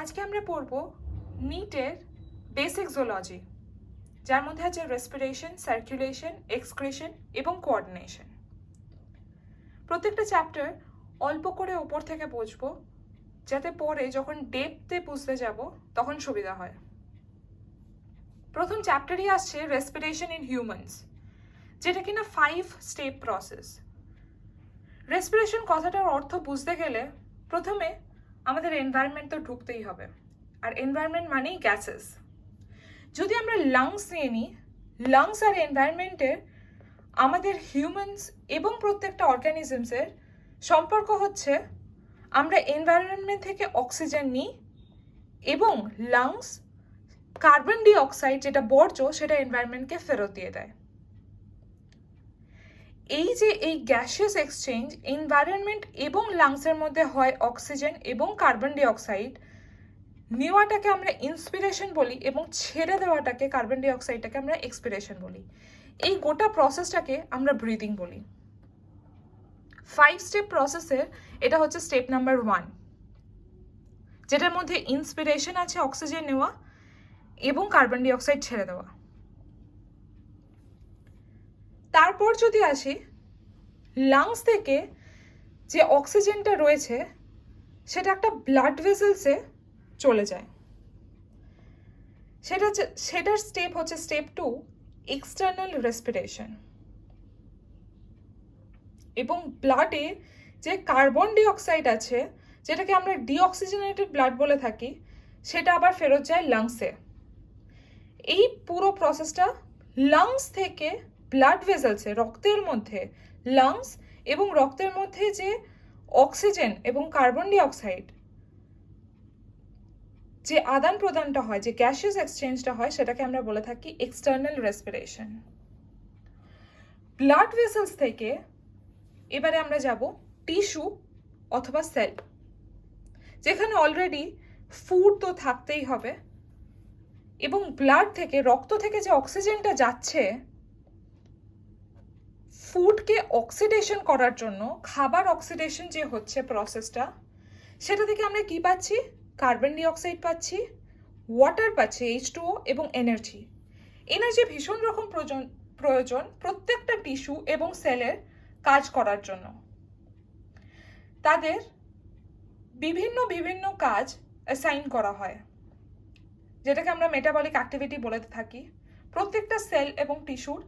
আজকে আমরা পড়ব নিটের বেসিক জুলজি, যার মধ্যে আছে রেসপিরেশন, সার্কুলেশন, এক্সক্রিশন এবং কোঅর্ডিনেশন। প্রত্যেকটা চ্যাপ্টার অল্প করে উপর থেকে বুঝবো, যাতে পরে যখন ডেপথে বুঝতে যাব তখন সুবিধা হয়। প্রথম চ্যাপ্টারই আসছে রেসপিরেশন ইন হিউম্যানস, যেটা কিনা 5 স্টেপ প্রসেস। রেসপিরেশন কথাটার অর্থ বুঝতে গেলে প্রথমে আমাদের এনভায়রনমেন্ট তো ঢুকতেই হবে, আর এনভায়রনমেন্ট মানেই গ্যাসেস। যদি আমরা লাংস নিয়ে নিই, লাংস আর এনভায়রনমেন্টের আমাদের হিউম্যানস এবং প্রত্যেকটা অর্গানিজমসের সম্পর্ক হচ্ছে আমরা এনভায়রনমেন্ট থেকে অক্সিজেন নিই এবং লাংস কার্বন ডাই অক্সাইড যেটা বর্জ্য সেটা এনভায়রনমেন্টকে ফেরত দিয়ে দেয়। এই যে এই গ্যাসিয়াস এক্সচেঞ্জ এনভায়রনমেন্ট এবং লাংসের মধ্যে হয় অক্সিজেন এবং কার্বন ডাই অক্সাইড, নেওয়াটাকে আমরা ইন্সপিরেশন বলি এবং ছেড়ে দেওয়াটাকে কার্বন ডাই অক্সাইডটাকে আমরা এক্সপিরেশন বলি। এই গোটা প্রসেসটাকে আমরা ব্রিদিং বলি। 5 স্টেপ প্রসেসের এটা হচ্ছে স্টেপ নাম্বার 1, যেটার মধ্যে ইন্সপিরেশন আছে অক্সিজেন নেওয়া এবং কার্বন ডাই অক্সাইড ছেড়ে দেওয়া। তারপর যদি আসি, লাংস থেকে যে অক্সিজেনটা রয়েছে সেটা একটা ব্লাড ভেসেলসে চলে যায়। সেটার স্টেপ হচ্ছে স্টেপ 2, এক্সটার্নাল রেসপিরেশন। এবং ব্লাডে যে কার্বন ডাই অক্সাইড আছে, যেটাকে আমরা ডিঅক্সিজেনেটেড ব্লাড বলে থাকি, সেটা আবার ফেরত যায় লাংসে। এই পুরো প্রসেসটা লাংস থেকে ব্লাড ভেসেলসে, রক্তের মধ্যে লাংস এবং রক্তের মধ্যে যে অক্সিজেন এবং কার্বন ডাই অক্সাইড যে আদান প্রদানটা হয়, যে গ্যাসিয়াস এক্সচেঞ্জটা হয়, সেটাকে আমরা বলে থাকি এক্সটার্নাল রেসপিরেশন। ব্লাড ভেসেলস থেকে এবারে আমরা যাব টিস্যু অথবা সেল, যেখানে অলরেডি ফুড তো থাকতেই হবে এবং ব্লাড থেকে, রক্ত থেকে যে অক্সিজেনটা যাচ্ছে ফুডকে অক্সিডেশন করার জন্য, খাবার অক্সিডেশন যে হচ্ছে প্রসেসটা, সেটা থেকে আমরা কি পাচ্ছি? কার্বন ডাই অক্সাইড পাচ্ছি, ওয়াটার পাচ্ছি H2O এবং এনার্জি। এনার্জি ভীষণ রকম প্রয়োজন প্রত্যেকটা টিস্যু এবং সেলের কাজ করার জন্য। তাদের বিভিন্ন বিভিন্ন কাজ অ্যাসাইন করা হয়, যেটাকে আমরা মেটাবলিক অ্যাক্টিভিটি বলে থাকি। প্রত্যেকটা সেল এবং টিস্যুর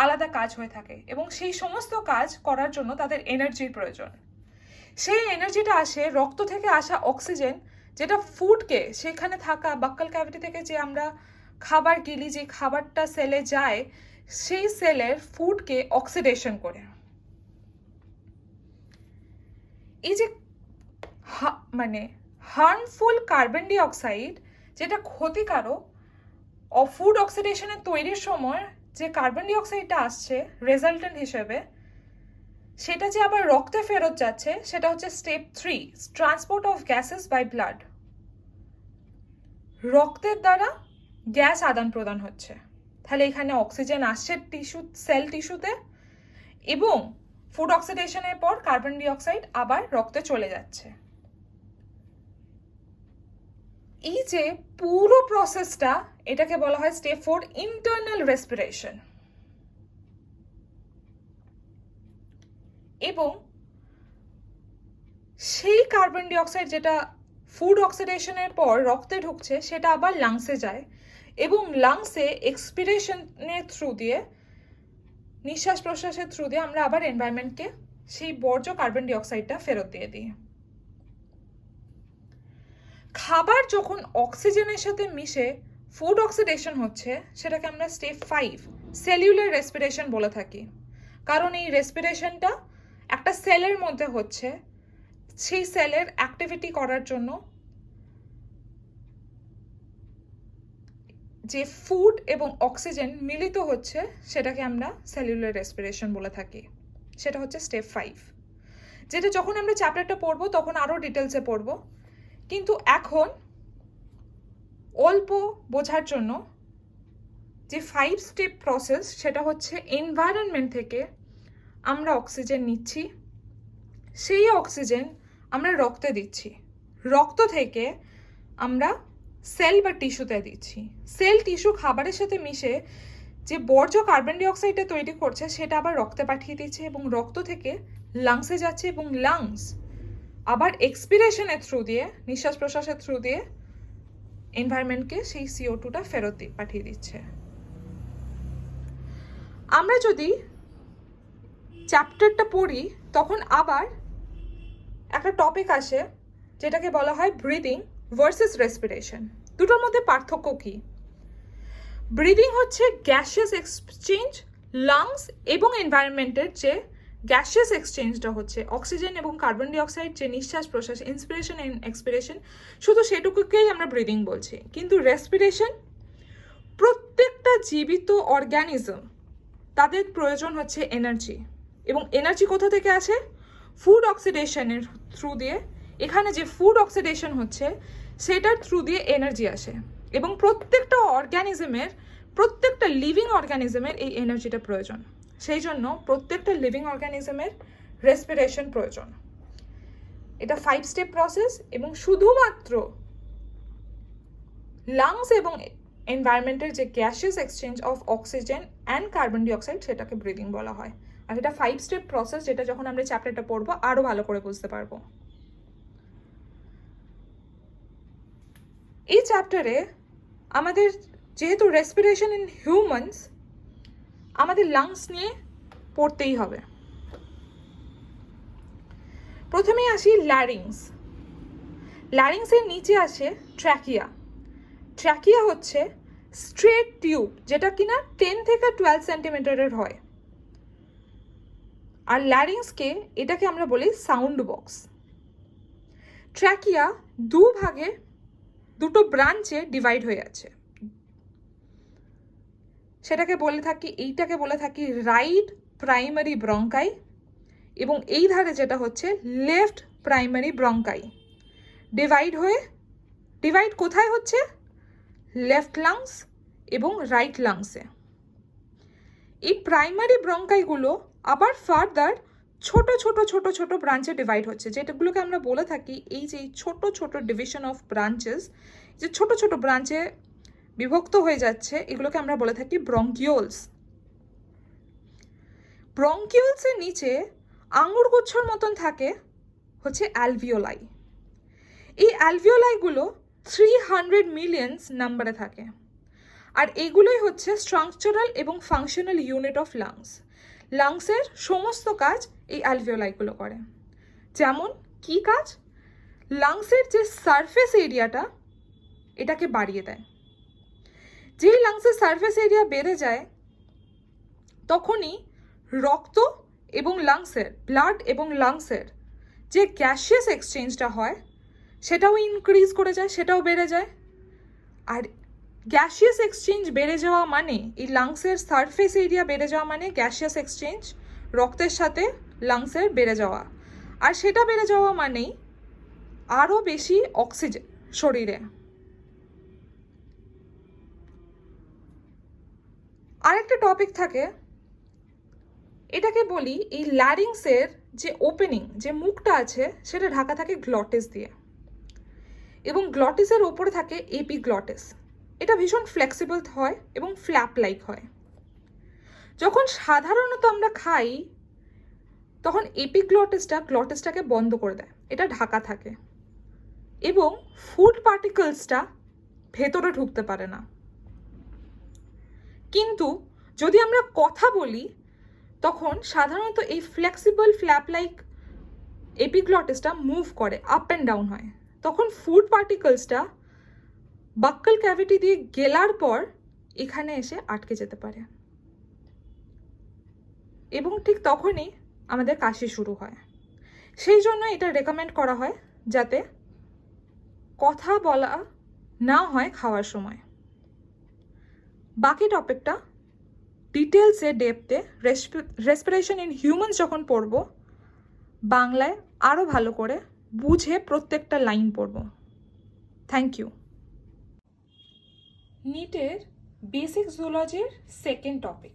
আলাদা কাজ হয়ে থাকে এবং সেই সমস্ত কাজ করার জন্য তাদের এনার্জির প্রয়োজন। সেই এনার্জিটা আসে রক্ত থেকে আসা অক্সিজেন, যেটা ফুডকে, সেখানে থাকা বাক্কাল ক্যাভিটি থেকে যে আমরা খাবার গিলি, যে খাবারটা সেলে যায়, সেই সেলের ফুডকে অক্সিডেশন করে। এই যে হার্মফুল কার্বন ডাই অক্সাইড, যেটা ক্ষতিকারক, ফুড অক্সিডেশনের তৈরির সময় যে কার্বন ডাই অক্সাইডটা আসছে রেজাল্টেন্ট হিসেবে, সেটা যে আবার রক্তে ফেরত যাচ্ছে, সেটা হচ্ছে step 3, transport of gases by blood. রক্তের দ্বারা গ্যাস আদান প্রদান হচ্ছে। তাহলে এখানে অক্সিজেন আসছে সেল টিস্যুতে এবং ফুড অক্সিডেশনের পর কার্বন ডাই অক্সাইড আবার রক্তে চলে যাচ্ছে। এই যে পুরো প্রসেসটা, এটাকে বলা হয় স্টেপ 4, ইন্টারনাল রেসপিরেশন। এবং সেই কার্বন ডাই অক্সাইড যেটা ফুড অক্সিডেশনের পর রক্তে ঢুকছে, সেটা আবার লাংসে যায় এবং লাংসে এক্সপিরেশনের থ্রু দিয়ে, নিঃশ্বাস প্রশ্বাসের থ্রু দিয়ে আমরা আবার এনভায়রনমেন্টকে সেই বর্জ্য কার্বন ডাই অক্সাইডটা ফেরত দিয়ে দিই। খাবার যখন অক্সিজেনের সাথে মিশে ফুড অক্সিডেশন হচ্ছে, সেটাকে আমরা স্টেপ 5, সেলুলার রেসপিরেশন বলে থাকি। কারণ এই রেসপিরেশনটা একটা সেলের মধ্যে হচ্ছে, সেই সেলের অ্যাক্টিভিটি করার জন্য যে ফুড এবং অক্সিজেন মিলিত হচ্ছে, সেটাকে আমরা সেলুলার রেসপিরেশন বলে থাকি। সেটা হচ্ছে স্টেপ 5, যেটা যখন আমরা চ্যাপ্টারটা পড়বো তখন আরও ডিটেলসে পড়বো। কিন্তু এখন অল্প বোঝার জন্য যে 5 স্টেপ প্রসেস, সেটা হচ্ছে এনভায়রনমেন্ট থেকে আমরা অক্সিজেন নিচ্ছি, সেই অক্সিজেন আমরা রক্তে দিচ্ছি, রক্ত থেকে আমরা সেল বা টিস্যুতে দিচ্ছি। সেল টিস্যু খাবারের সাথে মিশে যে বর্জ্য কার্বন ডাই অক্সাইডটা তৈরি করছে সেটা আবার রক্তে পাঠিয়ে দিচ্ছে এবং রক্ত থেকে লাংসে যাচ্ছে এবং লাংস আবার এক্সপিরেশনের থ্রু দিয়ে, নিঃশ্বাস প্রশ্বাসের থ্রু দিয়ে এনভায়রনমেন্টকে সেই CO2টা ফেরত পাঠিয়ে দিচ্ছে। আমরা যদি চ্যাপ্টারটা পড়ি তখন আবার একটা টপিক আসে যেটাকে বলা হয় ব্রিদিং ভার্সেস রেসপিরেশন। দুটোর মধ্যে পার্থক্য কি? ব্রিদিং হচ্ছে গ্যাসিয়াস এক্সচেঞ্জ লাংস এবং এনভায়রনমেন্টের যে গ্যাসিয়াস এক্সচেঞ্জটা হচ্ছে অক্সিজেন এবং কার্বন ডাই অক্সাইড যে নিঃশ্বাস প্রশ্বাস ইন্সপিরেশন এন্ড এক্সপিরেশন, শুধু সেটুকুকেই আমরা ব্রিদিং বলছি। কিন্তু রেসপিরেশন প্রত্যেকটা জীবিত অর্গ্যানিজম তাদের প্রয়োজন হচ্ছে এনার্জি, এবং এনার্জি কোথা থেকে আসে? ফুড অক্সিডেশনের থ্রু দিয়ে। এখানে যে ফুড অক্সিডেশন হচ্ছে সেটার থ্রু দিয়ে এনার্জি আসে, এবং প্রত্যেকটা অর্গ্যানিজমের, প্রত্যেকটা লিভিং অর্গ্যানিজমের এই এনার্জিটা প্রয়োজন। সেই জন্য প্রত্যেকটা লিভিং অর্গ্যানিজমের রেসপিরেশন প্রয়োজন। এটা 5 স্টেপ প্রসেস, এবং শুধুমাত্র লাংস এবং এনভায়রনমেন্টের যে gaseous exchange of oxygen and carbon ডাই অক্সাইড সেটাকে ব্রিদিং বলা হয়। আর এটা 5 স্টেপ প্রসেস, যেটা যখন আমরা চ্যাপ্টারটা পড়বো আরো ভালো করে বুঝতে পারবো। এই চ্যাপ্টারে আমাদের যেহেতু রেসপিরেশন ইন হিউম্যানস, আমাদের লাংস নিয়ে পড়তেই হবে। প্রথমেই আসি ল্যারিংস। ল্যারিংসের নিচে আসে ট্র্যাকিয়া। ট্র্যাকিয়া হচ্ছে স্ট্রেট টিউব, যেটা কিনা 10 থেকে 12 সেন্টিমিটারের হয়। আর ল্যারিংসকে, এটাকে আমরা বলি সাউন্ড বক্স। ট্র্যাকিয়া দুটো ব্রাঞ্চে ডিভাইড হয়ে আছে। সেটাকে বলে থাকি, এইটাকে বলে থাকি রাইট প্রাইমারি ব্রঙ্কাই, এবং এই ধারে যেটা হচ্ছে লেফট প্রাইমারি ব্রঙ্কাই। ডিভাইড কোথায় হচ্ছে? লেফট লাংস এবং রাইট লাংসে। এই প্রাইমারি ব্রঙ্কাইগুলো আবার ফার্দার ছোট ছোট ছোট ছোট ব্রাঞ্চে ডিভাইড হচ্ছে, যেটাগুলোকে আমরা বলে থাকি, এই যে ছোট ছোট ডিভিশন অফ ব্রাঞ্চেস, যে ছোট ছোট ব্রাঞ্চে বিভক্ত হয়ে যাচ্ছে, এগুলোকে আমরা বলে থাকি ব্রঙ্কিওলস। ব্রঙ্কিওলসের নিচে আঙুর গুচ্ছর মতন থাকে হচ্ছে অ্যালভিওলাই। এই অ্যালভিওলাইগুলো 300 মিলিয়ন্স নাম্বারে থাকে, আর এগুলোই হচ্ছে স্ট্রাকচারাল এবং ফাংশনাল ইউনিট অফ লাংস। লাংসের সমস্ত কাজ এই অ্যালভিওলাইগুলো করে। যেমন কি কাজ? লাংসের যে সারফেস এরিয়াটা, এটাকে বাড়িয়ে দেয়। যেই লাংসের সারফেস এরিয়া বেড়ে যায়, তখনই রক্ত এবং লাংসের, ব্লাড এবং লাংসের যে গ্যাসিয়াস এক্সচেঞ্জটা হয় সেটাও ইনক্রিজ করে যায়, সেটাও বেড়ে যায়। আর গ্যাসিয়াস এক্সচেঞ্জ বেড়ে যাওয়া মানে, এই লাংসের সারফেস এরিয়া বেড়ে যাওয়া মানে গ্যাসিয়াস এক্সচেঞ্জ রক্তের সাথে লাংসের বেড়ে যাওয়া, আর সেটা বেড়ে যাওয়া মানেই আরও বেশি অক্সিজেন শরীরে। আরেকটা টপিক থাকে, এটাকে বলি এই ল্যারিংসের যে ওপেনিং, যে মুখটা আছে, সেটা ঢাকা থাকে গ্লটিস দিয়ে, এবং গ্লটিসের ওপরে থাকে এপিগ্লটিস। এটা ভীষণ ফ্লেক্সিবল হয় এবং ফ্ল্যাপ লাইক হয়। যখন সাধারণত আমরা খাই তখন গ্লটিসটাকে বন্ধ করে দেয়, এটা ঢাকা থাকে, এবং ফুড পার্টিকলসটা ভেতরে ঢুকতে পারে না। কিন্তু যদি আমরা কথা বলি তখন সাধারণত এই ফ্লেক্সিবল ফ্ল্যাপ লাইক এপিগ্লটিসটা মুভ করে, আপ অ্যান্ড ডাউন হয়। তখন ফুড পার্টিকলসটা বাক্কাল ক্যাভিটি দিয়ে গেলার পর এখানে এসে আটকে যেতে পারে, এবং ঠিক তখনই আমাদের কাশি শুরু হয়। সেই জন্য এটা রেকমেন্ড করা হয় যাতে কথা বলা না হয় খাওয়ার সময়। বাকি টপিকটা ডিটেলসে ডেপথে রেসপিরেশন ইন হিউম্যানস যখন পড়ব, বাংলায় আরও ভালো করে বুঝে প্রত্যেকটা লাইন পড়ব। Thank you. নিটের বেসিক জুলজির second topic,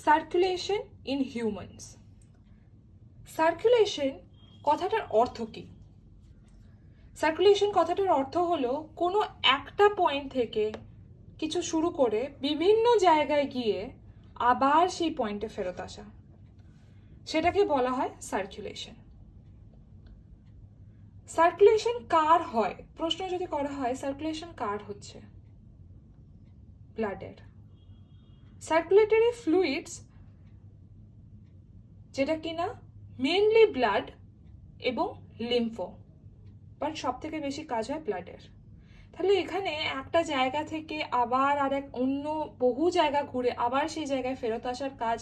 circulation in circulation কথাটার অর্থ হলো কোনো একটা পয়েন্ট থেকে কিছু শুরু করে বিভিন্ন জায়গায় গিয়ে আবার সেই পয়েন্টে ফেরত আসা, সেটাকে বলা হয় সার্কুলেশন। সার্কুলেশন কার হয়, প্রশ্ন যদি করা হয় সার্কুলেশন কার হচ্ছে, ব্লাডের। সার্কুলেটরি ফ্লুইডস যেটা কিনা মেনলি ব্লাড এবং লিম্ফো, বাট সব থেকে বেশি কাজ হয় ব্লাডের। তাহলে এখানে একটা জায়গা থেকে আবার আরেক অন্য বহু জায়গা ঘুরে আবার সেই জায়গায় ফেরত আসার কাজ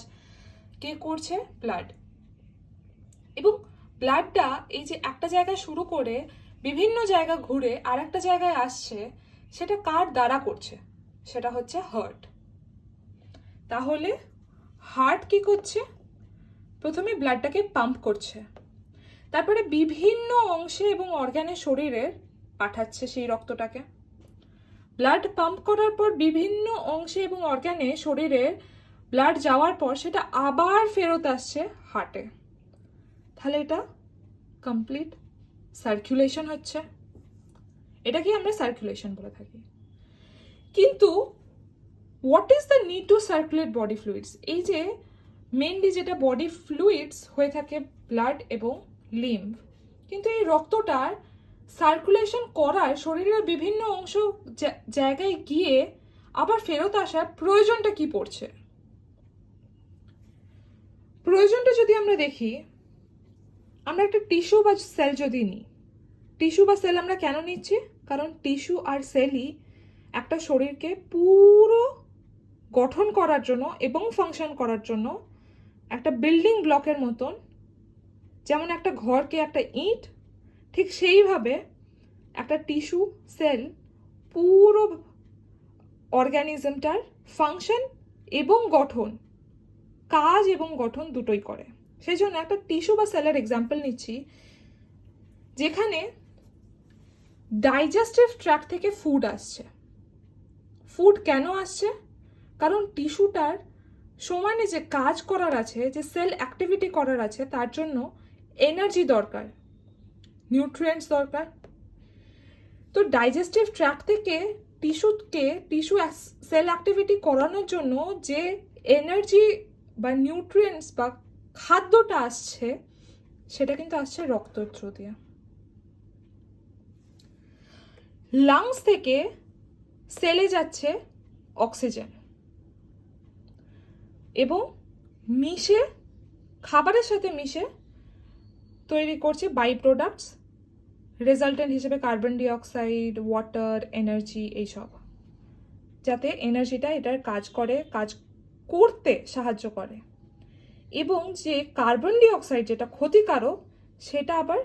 কে করছে, ব্লাড। এবং ব্লাডটা এই যে একটা জায়গায় শুরু করে বিভিন্ন জায়গা ঘুরে আর একটা জায়গায় আসছে, সেটা কার দ্বারা করছে, সেটা হচ্ছে হার্ট। তাহলে হার্ট কি করছে, প্রথমে ব্লাডটাকে পাম্প করছে, তারপরে বিভিন্ন অংশে এবং অর্গানে শরীরে পাঠাচ্ছে সেই রক্তটাকে। ব্লাড পাম্প করার পর বিভিন্ন অংশে এবং অর্গানে শরীরে ব্লাড যাওয়ার পর সেটা আবার ফেরত আসছে হার্টে। তাহলে এটা কমপ্লিট সার্কুলেশন হচ্ছে, এটাকে আমরা সার্কুলেশন বলে থাকি। কিন্তু what is the need to circulate body fluids? এই যে মেনলি যেটা বডি ফ্লুইডস হয়ে থাকে ব্লাড এবং লিম্ফ, কিন্তু এই রক্তটার সার্কুলেশন করার শরীরের বিভিন্ন অংশ জায়গায় গিয়ে আবার ফেরত আসার প্রয়োজনটা কি পড়ছে? প্রয়োজনটা যদি আমরা দেখি, আমরা একটা টিস্যু বা সেল যদি নিই, টিস্যু বা সেল আমরা কেন নিচ্ছি? কারণ টিস্যু আর সেলই একটা শরীরকে পুরো গঠন করার জন্য এবং ফাংশন করার জন্য একটা বিল্ডিং ব্লকের মতন, যেমন একটা ঘরকে একটা ইট, ঠিক সেইভাবে একটা টিস্যু সেল পুরো অর্গানিজমটার ফাংশন এবং গঠন, কাজ এবং গঠন দুটোই করে। সেই জন্য একটা টিস্যু বা সেলের এক্সাম্পল নিচ্ছি, যেখানে ডাইজেস্টিভ ট্র্যাক্ট থেকে ফুড আসছে। ফুড কেন আসছে? কারণ টিস্যুটার সমানে যে কাজ করার আছে, যে সেল অ্যাক্টিভিটি করার আছে, তার জন্য এনার্জি দরকার, নিউট্রিয়েন্টস দরকার। তো ডাইজেস্টিভ ট্র্যাক্ট থেকে টিস্যু সেল অ্যাক্টিভিটি করানোর জন্য যে এনার্জি বা নিউট্রিয়েন্টস বা খাদ্যটা আসছে, সেটা কিন্তু আসছে রক্তের থ্রু দিয়ে। লাংস থেকে সেলে যাচ্ছে অক্সিজেন এবং মিশে খাবারের সাথে মিশে তৈরি করছে বাই প্রোডাক্টস, রেজাল্টেন্ট হিসেবে কার্বন ডাইঅক্সাইড, ওয়াটার, এনার্জি, এইসব, যাতে এনার্জিটা এটার কাজ করতে সাহায্য করে। এবং যে কার্বন ডাইঅক্সাইড যেটা ক্ষতিকারক, সেটা আবার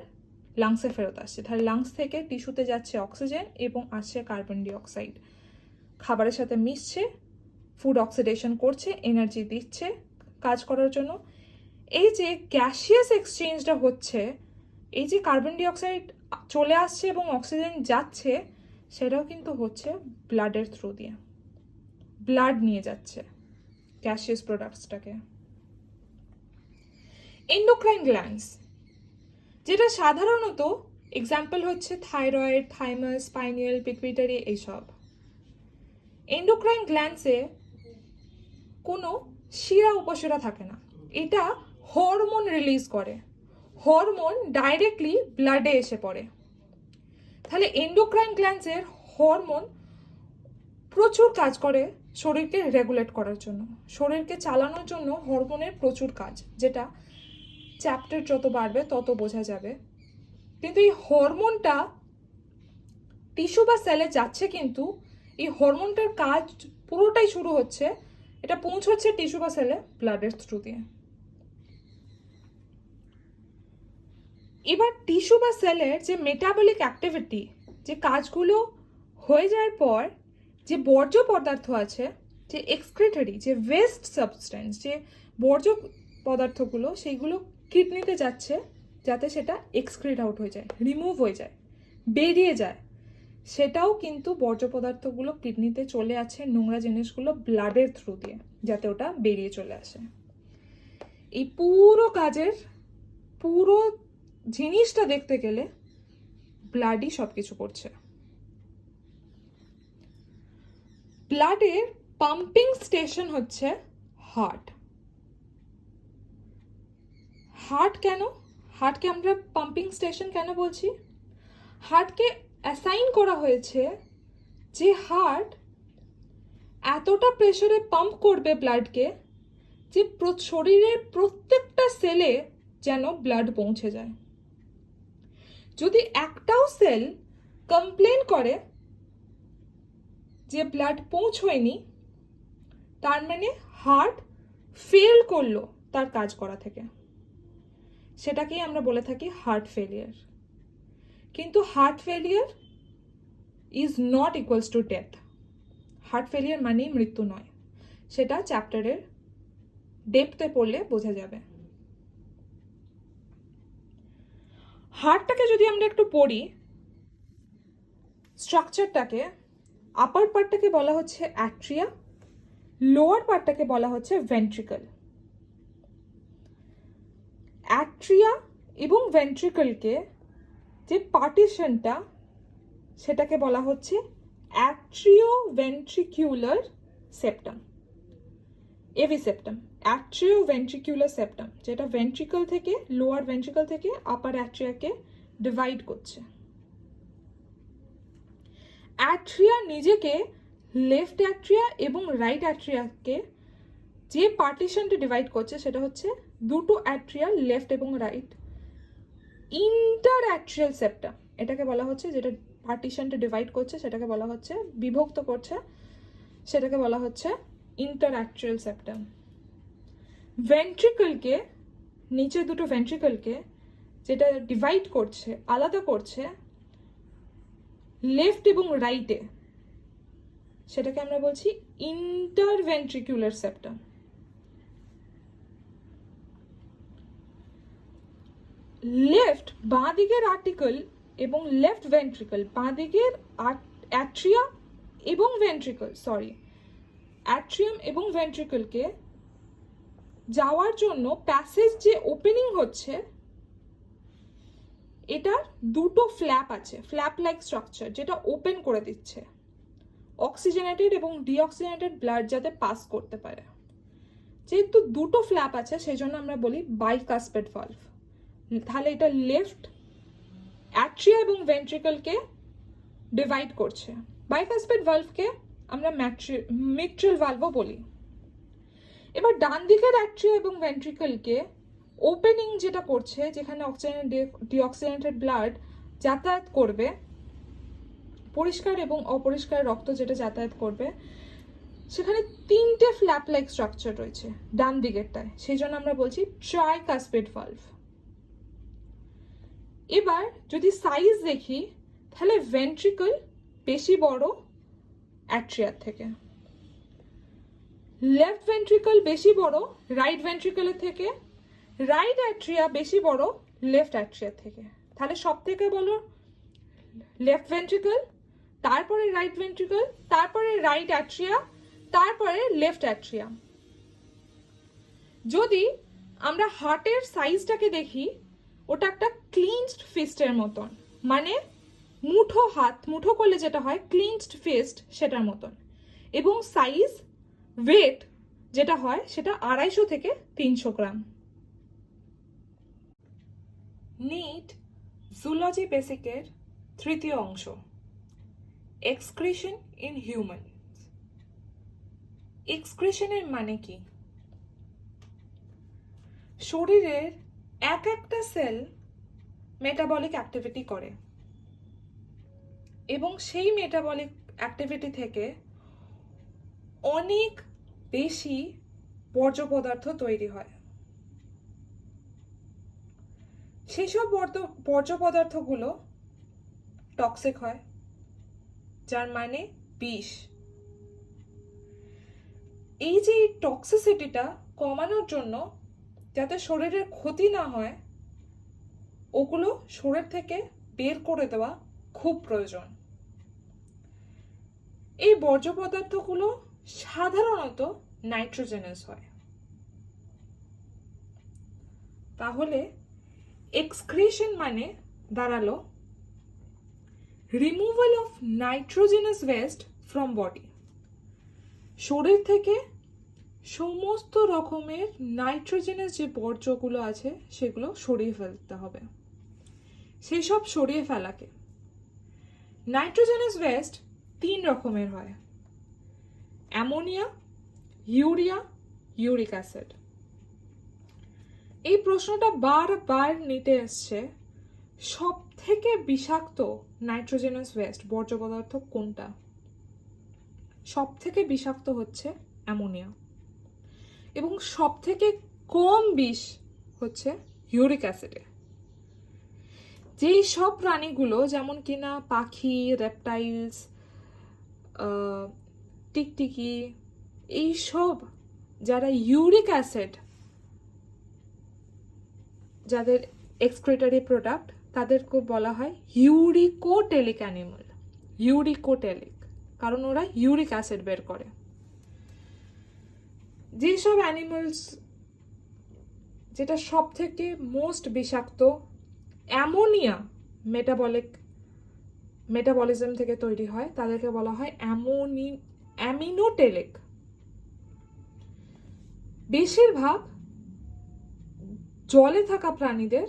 লাংসে ফেরত আসছে। তাহলে লাংস থেকে টিস্যুতে যাচ্ছে অক্সিজেন এবং আসছে কার্বন ডাইঅক্সাইড, খাবারের সাথে মিশছে, ফুড অক্সিডেশন করছে, এনার্জি দিচ্ছে কাজ করার জন্য। এই যে গ্যাসিয়াস এক্সচেঞ্জটা হচ্ছে, এই যে কার্বন ডাইঅক্সাইড চলে আসছে এবং অক্সিজেন যাচ্ছে, সেটাও কিন্তু হচ্ছে ব্লাডের থ্রু দিয়ে, ব্লাড নিয়ে যাচ্ছে গ্যাসিয়াস প্রোডাক্টসটাকে। এন্ডোক্রাইন গ্ল্যান্ডস, যেটা সাধারণত এক্সাম্পল হচ্ছে থাইরয়েড, থাইমাস, পাইনিয়াল, পিটুইটারি, এইসব। এন্ডোক্রাইন গ্ল্যান্ডসে কোনো শিরা উপশিরা থাকে না, এটা হরমোন রিলিজ করে, হরমোন ডাইরেক্টলি ব্লাডে এসে পড়ে। তাহলে এন্ডোক্রাইন গ্ল্যান্ডসের হরমোন প্রচুর কাজ করে শরীরকে রেগুলেট করার জন্য, শরীরকে চালানোর জন্য হরমোনের প্রচুর কাজ, যেটা চ্যাপ্টার যত বাড়বে তত বোঝা যাবে। কিন্তু এই হরমোনটা টিস্যু বা সেলে যাচ্ছে, কিন্তু এই হরমোনটার কাজ পুরোটাই শুরু হচ্ছে, এটা পৌঁছচ্ছে টিস্যু বা সেলে ব্লাডের থ্রু দিয়ে। এবার টিস্যু বা সেলের যে মেটাবলিক অ্যাক্টিভিটি, যে কাজগুলো হয়ে যাওয়ার পর যে বর্জ্য পদার্থ আছে, যে এক্সক্রিটরি, যে ওয়েস্ট সাবস্টেন্স, যে বর্জ্য পদার্থগুলো, সেইগুলো কিডনিতে যাচ্ছে যাতে সেটা এক্সক্রিট আউট হয়ে যায়, রিমুভ হয়ে যায়, বেরিয়ে যায়। সেটাও কিন্তু বর্জ্য পদার্থগুলো কিডনিতে চলে আসে, নোংরা জিনিসগুলো ব্লাডের থ্রু দিয়ে, যাতে ওটা বেরিয়ে চলে আসে। এই পুরো কাজের পুরো জিনিসটা দেখতে গেলে ব্লাডই সব কিছু করছে। ব্লাডের পাম্পিং স্টেশন হচ্ছে হার্ট। হার্টকে আমরা পাম্পিং স্টেশন কেন বলছি? হার্টকে অ্যাসাইন করা হয়েছে যে হার্ট এতটা প্রেসারে পাম্প করবে ব্লাডকে যে শরীরের প্রত্যেকটা সেলে যেন ব্লাড পৌঁছে যায়। যদি একটাও সেল কমপ্লেন করে যে ব্লাড পৌঁছয়নি, তার মানে হার্ট ফেল করলো তার কাজ করা থেকে। সেটাকেই আমরা বলে থাকি হার্ট ফেলিয়ার। কিন্তু heart failure is not equals to death. Heart failure মানেই মৃত্যু নয়, সেটা চ্যাপ্টারের ডেপথে পড়লে বোঝা যাবে। হার্টটাকে যদি আমরা একটু পড়ি, স্ট্রাকচারটাকে, আপার পার্টটাকে বলা হচ্ছে অ্যাট্রিয়া, লোয়ার পার্টটাকে বলা হচ্ছে ভেন্ট্রিকল। অ্যাট্রিয়া এবং ভেন্ট্রিকলকে যে পার্টিশনটা, সেটাকে বলা হচ্ছে অ্যাট্রিওভেন্ট্রিকিউলার সেপ্টাম, এভি সেপ্টাম। অ্যাট্রিওভেন্ট্রিকিউলার সেপ্টাম, যেটা ভেন্ট্রিকল থেকে, লোয়ার ভেন্ট্রিকল থেকে আপার অ্যাট্রিয়াকে ডিভাইড করছে। অ্যাট্রিয়া নিজেকে লেফট অ্যাট্রিয়া এবং রাইট অ্যাট্রিয়াকে যে পার্টিশনটা ডিভাইড করছে সেটা হচ্ছে দুটো অ্যাট্রিয়া, লেফট এবং রাইট, ইন্টার অ্যাট্রিয়াল সেপ্টাম এটাকে বলা হচ্ছে। যেটা পার্টিশনটা ডিভাইড করছে সেটাকে বলা হচ্ছে, বিভক্ত করছে, সেটাকে বলা হচ্ছে ইন্টার অ্যাট্রিয়াল সেপ্টাম। ভেন্ট্রিকলকে, নিচে দুটো ভেন্ট্রিকলকে যেটা ডিভাইড করছে, আলাদা করছে লেফট এবং রাইটে, সেটাকে আমরা বলছি ইন্টারভেন্ট্রিকুলার সেপ্টাম। লেফট, বাঁ দিকের আর্টিকল এবং লেফট ভেন্ট্রিকল, বাঁ দিকের অ্যাট্রিয়া এবং ভেন্ট্রিকল, অ্যাট্রিয়াম এবং ভেন্ট্রিকলকে যাওয়ার জন্য প্যাসেজ যে ওপেনিং হচ্ছে, এটার দুটো ফ্ল্যাপ আছে, ফ্ল্যাপ লাইক স্ট্রাকচার, যেটা ওপেন করে দিচ্ছে অক্সিজেনেটেড এবং ডিঅক্সিজেনেটেড ব্লাড যাতে পাস করতে পারে। যেহেতু দুটো ফ্ল্যাপ আছে সেই জন্য আমরা বলি বাইকাসপেড ভালভ। তাহলে এটা লেফট অ্যাট্রিয়া এবং ভেন্ট্রিকলকে ডিভাইড করছে। বাইকাসপেড ভালভকে আমরা মিট্রাল ভালভও বলি। এবার ডান দিকের অ্যাট্রিয়া এবং ভেন্ট্রিকলকে ওপেনিং যেটা করছে, যেখানে অক্সিজেন ডিঅক্সিজেনেটেড ব্লাড যাতায়াত করবে, পরিষ্কার এবং অপরিষ্কার রক্ত যেটা যাতায়াত করবে, সেখানে তিনটে ফ্ল্যাপ লাইক স্ট্রাকচার রয়েছে ডান দিকেরটায়, সেই জন্য আমরা বলছি ট্রাইকাসপেড ভালভ। এবার যদি সাইজ দেখি, তাহলে ভেন্ট্রিকল বেশি বড় অ্যাট্রিয়ার থেকে, লেফট ভেন্ট্রিকল বেশি বড় রাইট ভেন্ট্রিকলের থেকে, রাইট অ্যাট্রিয়া বেশি বড় লেফট অ্যাট্রিয়ার থেকে। তাহলে সব থেকে বলো লেফট ভেন্ট্রিকল, তারপরে রাইট ভেন্ট্রিকল, তারপরে রাইট অ্যাট্রিয়া, তারপরে লেফট অ্যাট্রিয়া। যদি আমরা হার্টের সাইজটাকে দেখি, ওটা একটা ক্লিনসড ফিস্টের মতন, মানে মুঠো হাত, মুঠো করলে যেটা হয় ক্লিনসড ফিস্ট, সেটার মতন। এবং সাইজ, ওয়েট যেটা হয় সেটা 250 থেকে 300 গ্রাম। নিট জুলজি বেসিকের তৃতীয় অংশ, এক্সক্রিশন ইন হিউম্যান। এক্সক্রিশনের মানে কি? শরীরের এক একটা সেল মেটাবলিক অ্যাক্টিভিটি করে এবং সেই মেটাবলিক অ্যাক্টিভিটি থেকে অনেক বেশি বর্জ্য পদার্থ তৈরি হয়। সেসব বর্জ্য পদার্থগুলো টক্সিক হয়, যার মানে বিষ। এই যে টক্সিসিটিটা কমানোর জন্য, যাতে শরীরের ক্ষতি না হয়, ওগুলো শরীর থেকে বের করে দেওয়া খুব প্রয়োজন। এই বর্জ্য পদার্থগুলো সাধারণত নাইট্রোজেনাস হয়। তাহলে এক্সক্রিশন মানে দাঁড়ালো removal of nitrogenous West from body, শরীর থেকে সমস্ত রকমের নাইট্রোজেনাস যে বর্জ্যগুলো আছে সেগুলো সরিয়ে ফেলতে হবে। সেই সব সরিয়ে ফেলাকে, নাইট্রোজেনাস ওয়েস্ট 3 রকমের হয়: অ্যামোনিয়া, ইউরিয়া, ইউরিক অ্যাসিড। এই প্রশ্নটা বারবার নিতে এসছে, সব থেকে বিষাক্ত নাইট্রোজেনাস ওয়েস্ট বর্জ্য পদার্থ কোনটা? সব থেকে বিষাক্ত হচ্ছে অ্যামোনিয়া, এবং সব থেকে কম বিষ হচ্ছে ইউরিক অ্যাসিডে। যেই সব প্রাণীগুলো, যেমন কিনা পাখি, রেপটাইলস, টিকটিকি, এইসব যারা ইউরিক অ্যাসিড, যাদের এক্সক্রিটরি প্রোডাক্ট, তাদেরকে বলা হয় ইউরিকোটেলিক অ্যানিমাল। ইউরিকোটেলিক, কারণ ওরা ইউরিক অ্যাসিড বের করে। যেসব অ্যানিমালস, যেটা সব থেকে মোস্ট বিষাক্ত, অ্যামোনিয়া মেটাবলিজম থেকে তৈরি হয়, তাদেরকে বলা হয় অ্যামিনোটেলিক। বেশিরভাগ জলে থাকা প্রাণীদের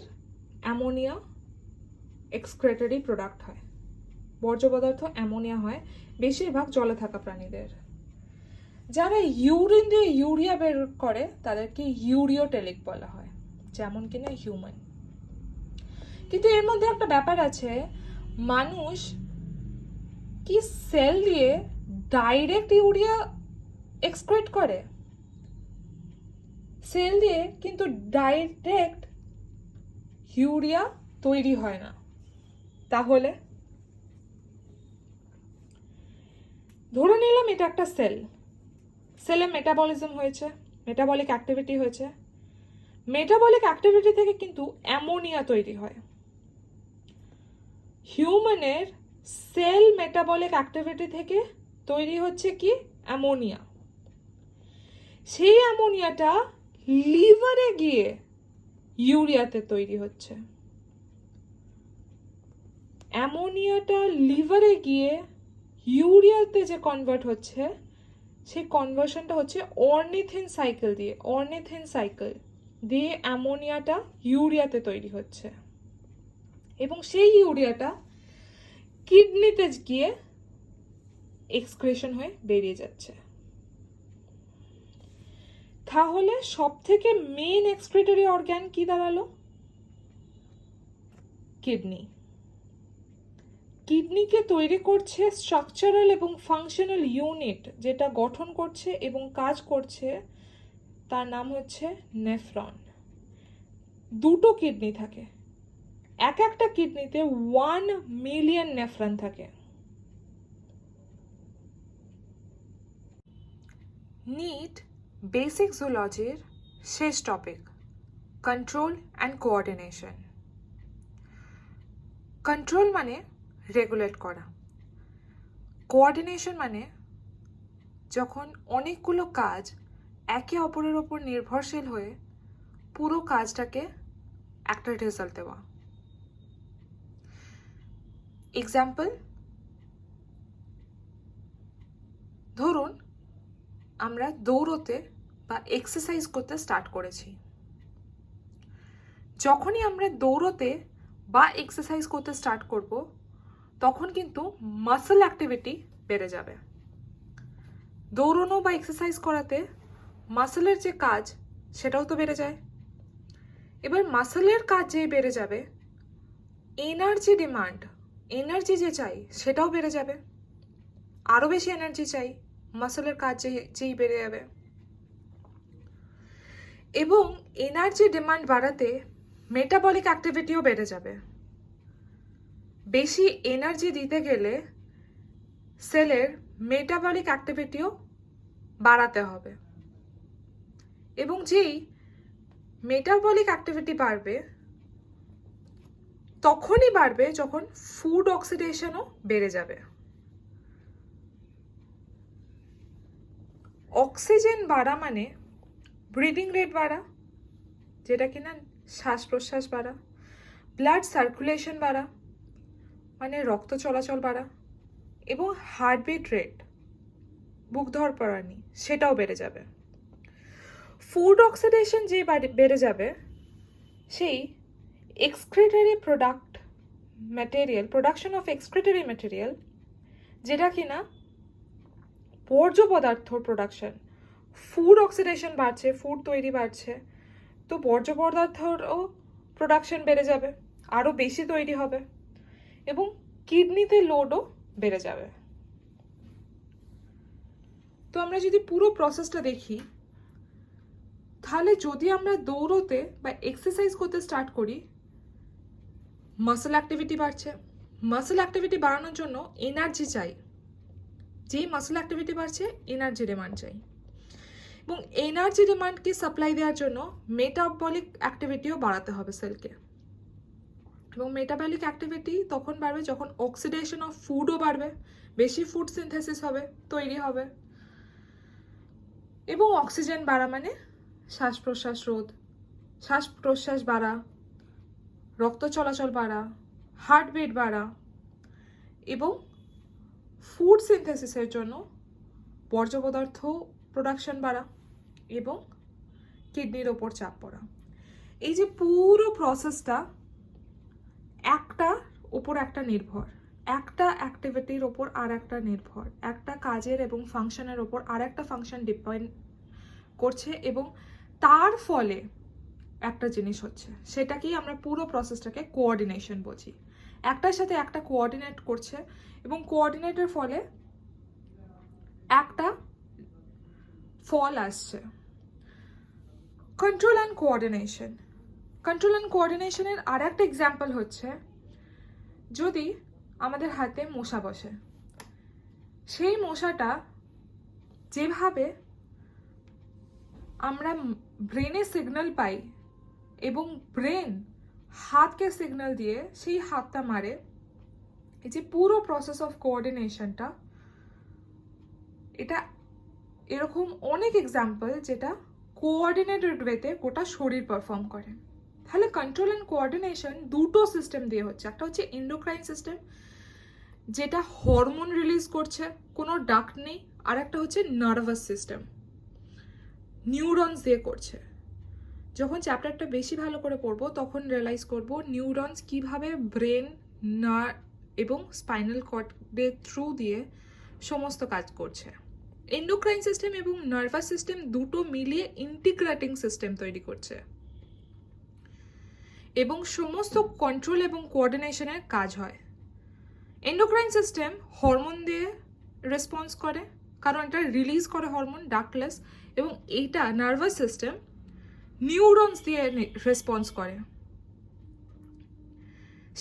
অ্যামোনিয়া এক্সক্রেটরি প্রোডাক্ট হয়, বর্জ্য পদার্থ অ্যামোনিয়া হয় বেশিরভাগ জলে থাকা প্রাণীদের। যারা ইউরিন দিয়ে ইউরিয়া বের করে তাদেরকে ইউরিওটেলিক বলা হয়, যেমন কিনা হিউম্যান। কিন্তু এর মধ্যে একটা ব্যাপার আছে, মানুষ কি সেল দিয়ে ডাইরেক্ট ইউরিয়া এক্সক্রেট করে? সেল দিয়ে কিন্তু ডাইরেক্ট ইউরিয়া তৈরি হয় না। তাহলে ধরে নিলাম এটা একটা সেল, সেলে মেটাবলিজম হয়েছে, মেটাবলিক অ্যাক্টিভিটি হয়েছে। মেটাবলিক অ্যাক্টিভিটি থেকে কিন্তু অ্যামোনিয়া তৈরি হয়। হিউম্যানের সেল মেটাবলিক অ্যাক্টিভিটি থেকে তৈরি হচ্ছে কি? অ্যামোনিয়া। সেই অ্যামোনিয়াটা লিভারে গিয়ে ইউরিয়াতে তৈরি হচ্ছে। অ্যামোনিয়াটা লিভারে গিয়ে ইউরিয়াতে যে কনভার্ট হচ্ছে, সেই কনভার্সনটা হচ্ছে অর্নিথিন সাইকেল দিয়ে। অর্নিথিন সাইকেল দিয়ে অ্যামোনিয়াটা ইউরিয়াতে তৈরি হচ্ছে, এবং সেই ইউরিয়াটা কিডনিতে গিয়ে এক্সক্রিশন হয়ে বেরিয়ে যাচ্ছে। তাহলে সব থেকে মেইন এক্সক্রিটরি অর্গান কি দাঁড়ালো? কিডনি। কিডনিকে তৈরি করছে স্ট্রাকচারাল এবং ফাংশনাল ইউনিট, যেটা গঠন করছে এবং কাজ করছে, তার নাম হচ্ছে নেফ্রন। 2টো কিডনি থাকে, একটা কিডনিতে 1 মিলিয়ন নেফ্রন থাকে। নিট বেসিক জুলজির শেষ topic, control and coordination. Control মানে রেগুলেট করা, কোঅর্ডিনেশন মানে যখন অনেকগুলো কাজ একে অপরের ওপর নির্ভরশীল হয়ে পুরো কাজটাকে একটা রেজাল্ট দেওয়া। এক্সাম্পল, ধরুন আমরা দৌড়তে বা এক্সারসাইজ করতে স্টার্ট করেছি। যখনই আমরা দৌড়তে বা এক্সারসাইজ করতে স্টার্ট করব, তখন কিন্তু মাসল অ্যাক্টিভিটি বেড়ে যাবে। দৌড়ানো বা এক্সারসাইজ করাতে মাসলের যে কাজ সেটাও তো বেড়ে যায়। এবার মাসলের কাজ যেই বেড়ে যাবে, এনার্জি ডিমান্ড, এনার্জি যে চাই সেটাও বেড়ে যাবে। আরও বেশি এনার্জি চাই, মাসলের কাজ যেই বেড়ে যাবে। এবং এনার্জি ডিমান্ড বাড়াতে মেটাবলিক অ্যাক্টিভিটিও বেড়ে যাবে। বেশি এনার্জি দিতে গেলে সেলের মেটাবলিক অ্যাক্টিভিটিও বাড়াতে হবে। এবং যেই মেটাবলিক অ্যাক্টিভিটি বাড়বে, তখনই বাড়বে যখন ফুড অক্সিডেশনও বেড়ে যাবে। অক্সিজেন বাড়া মানে ব্রিদিং রেট বাড়া, যেটা কিনা শ্বাস প্রশ্বাস বাড়া, ব্লাড সার্কুলেশন বাড়া, মানে রক্ত চলাচল বাড়া, এবং হার্টবিট রেট, বুক ধড়ফড়ানি, সেটাও বেড়ে যাবে। ফুড অক্সিডেশন যে বেড়ে যাবে, সেই excretory production of excretory material, যেটা কিনা বর্জ্য পদার্থর প্রোডাকশন। ফুড অক্সিডেশন বাড়ছে, ফুড তৈরি বাড়ছে, তো বর্জ্য পদার্থরও প্রোডাকশন বেড়ে যাবে, আরও বেশি তৈরি হবে, এবং কিডনিতে লোডও বেড়ে যাবে। তো আমরা যদি পুরো প্রসেসটা দেখি, তাহলে যদি আমরা দৌড়তে বা এক্সারসাইজ করতে স্টার্ট করি, মাসল অ্যাক্টিভিটি বাড়ছে। মাসল অ্যাক্টিভিটি বাড়ানোর জন্য এনার্জি চাই, যেই মাসল অ্যাক্টিভিটি বাড়ছে এনার্জি ডিমান্ড চাই, এবং এনার্জি ডিমান্ডকে সাপ্লাই দেওয়ার জন্য মেটাবলিক অ্যাক্টিভিটিও বাড়াতে হবে সেলকে। এবং মেটাবলিক অ্যাক্টিভিটি তখন বাড়বে যখন অক্সিডেশন অফ ফুডও বাড়বে, বেশি ফুড সিনথেসিস হবে, তৈরি হবে, এবং অক্সিজেন বাড়া মানে শ্বাস প্রশ্বাস বাড়া, রক্ত চলাচল বাড়া, হার্টবিট বাড়া, এবং ফুড সিনথেসিসের জন্য বর্জ্য পদার্থ প্রোডাকশন বাড়া, এবং কিডনির ওপর চাপ পড়া। এই যে পুরো প্রসেসটা একটার ওপর একটা নির্ভর, একটা অ্যাক্টিভিটির ওপর আর একটা নির্ভর, একটা কাজের এবং ফাংশনের ওপর আর একটা ফাংশন ডিপেন্ড করছে, এবং তার ফলে একটা জিনিস হচ্ছে, সেটাকেই আমরা পুরো প্রসেসটাকে কোঅর্ডিনেশন বলছি। একটার সাথে একটা কোঅর্ডিনেট করছে, এবং কোঅর্ডিনেটের ফলে একটা ফল আসছে। কন্ট্রোল অ্যান্ড কোঅর্ডিনেশনের আর একটা এক্সাম্পল হচ্ছে, যদি আমাদের হাতে মশা বসে, সেই মশাটা যেভাবে আমরা ব্রেনে সিগন্যাল পাই, এবং ব্রেন হাতকে সিগন্যাল দিয়ে সেই হাতটা মারে, এই যে পুরো প্রসেস অফ কোঅর্ডিনেশনটা, এটা এরকম অনেক এক্সাম্পল যেটা কোঅর্ডিনেটেড ওয়েতে গোটা শরীর পারফর্ম করে। তাহলে কন্ট্রোল অ্যান্ড কোঅর্ডিনেশন দুটো সিস্টেম দিয়ে হচ্ছে। একটা হচ্ছে এন্ডোক্রাইন সিস্টেম, যেটা হরমোন রিলিজ করছে, কোনো ডাক্ট নেই, আর একটা হচ্ছে নার্ভাস সিস্টেম, নিউরনস দিয়ে করছে। যখন চ্যাপ্টারটা বেশি ভালো করে পড়বো তখন রিয়েলাইজ করব নিউরনস কিভাবে ব্রেন, নার্ভ এবং স্পাইনাল কর্ডের থ্রু দিয়ে সমস্ত কাজ করছে। এন্ডোক্রাইন সিস্টেম এবং নার্ভাস সিস্টেম দুটো মিলিয়ে ইন্টিগ্রেটিং সিস্টেম তৈরি করছে, এবং সমস্ত কন্ট্রোল এবং কোঅর্ডিনেশনের কাজ হয়। এন্ডোক্রাইন সিস্টেম হরমোন দিয়ে রেসপন্স করে, কারণ এটা রিলিজ করে হরমোন ডাকলেস, এবং এইটা নার্ভাস সিস্টেম নিউরনস দিয়ে রেসপন্স করে।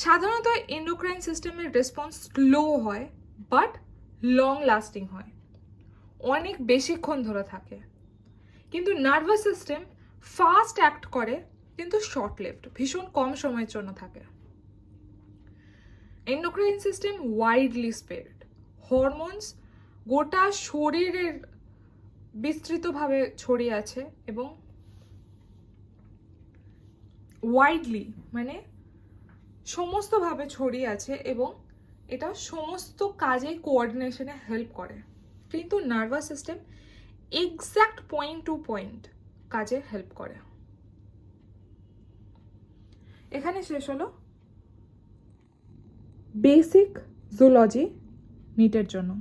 সাধারণত এন্ডোক্রাইন সিস্টেমের রেসপন্স স্লো হয়, বাট লং লাস্টিং হয়, অনেক বেশিক্ষণ ধরে থাকে। কিন্তু নার্ভাস সিস্টেম ফাস্ট অ্যাক্ট করে, কিন্তু শর্ট লিভড, ভীষণ কম সময়ের জন্য থাকে। Endocrine system widely spread, hormones গোটা শরীরের বিস্তৃতভাবে ছড়িয়ে আছে, এবং ওয়াইডলি মানে সমস্তভাবে ছড়িয়ে আছে, এবং এটা সমস্ত কাজে কোঅর্ডিনেশনে হেল্প করে। কিন্তু nervous system exact point to point কাজে হেল্প করে। এখানে শেষ হলো বেসিক জুলজি নিটের জন্য।